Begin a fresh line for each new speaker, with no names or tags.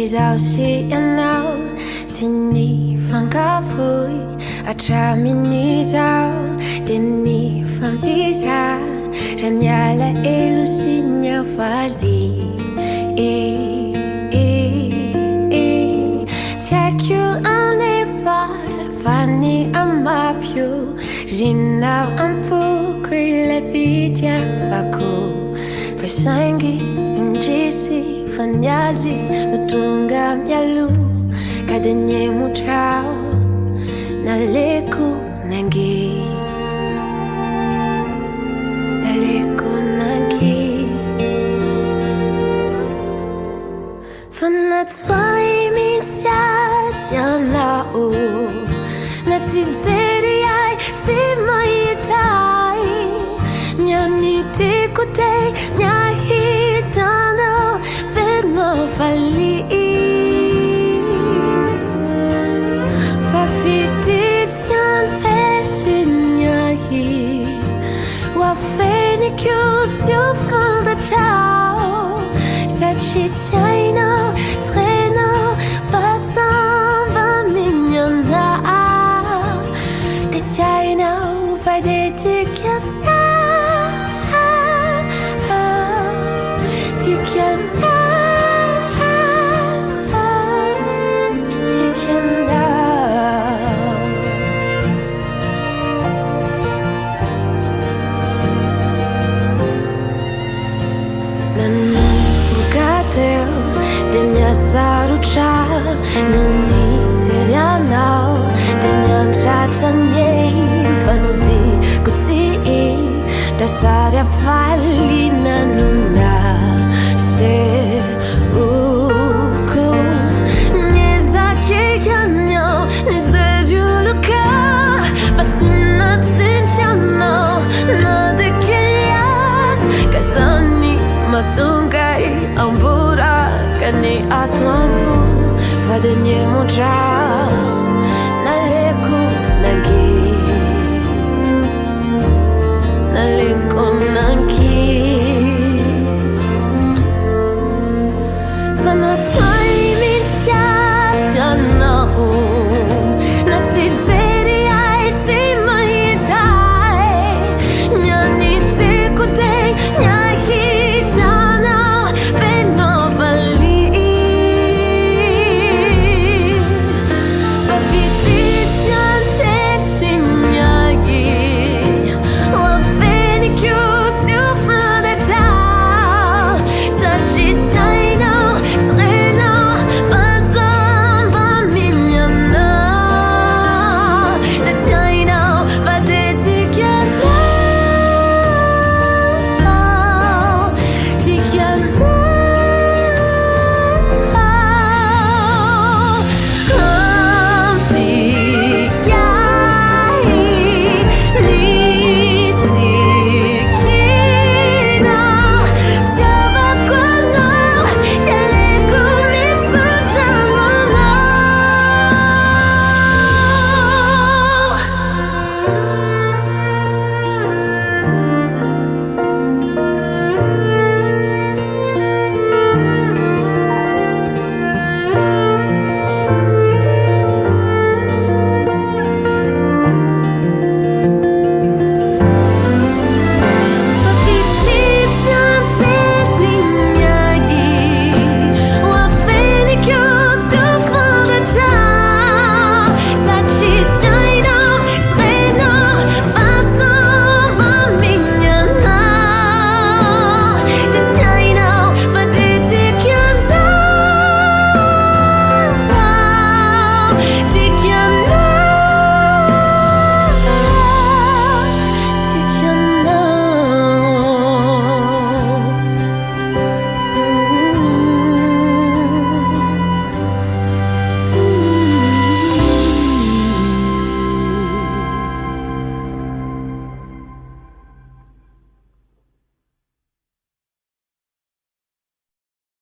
Izao sy ianao sy ny fankavoy hatramin'izao dia ny fampiza raha miala elo sy ny avaly tsy haiko anefa fa ny amafio rinao ampoko ilay fitiavako fa saingy indrisy fanyazy no tonga mialoha ka dia nyemotrao naleko nange fa natswai mihitsy azy ianao na tsy jery ahy tsy mahita ahy mianitiko te miahitanao venao vali fa fiditsy antesiny ahy wafenikyo tsy ofandatrao satria tsy hainao tsy hainao fa tsamba mignanao dia tsy hainao fa dia sarotra no nijery anao dia niantratranyey fanodiko tsy dasary afaly nanona seoko niezakekanyao nijery oloka fa tsy natsintsy anao na dia kelias ka zany mahatonga ambora ka ny ato ampo fa dia nyemotra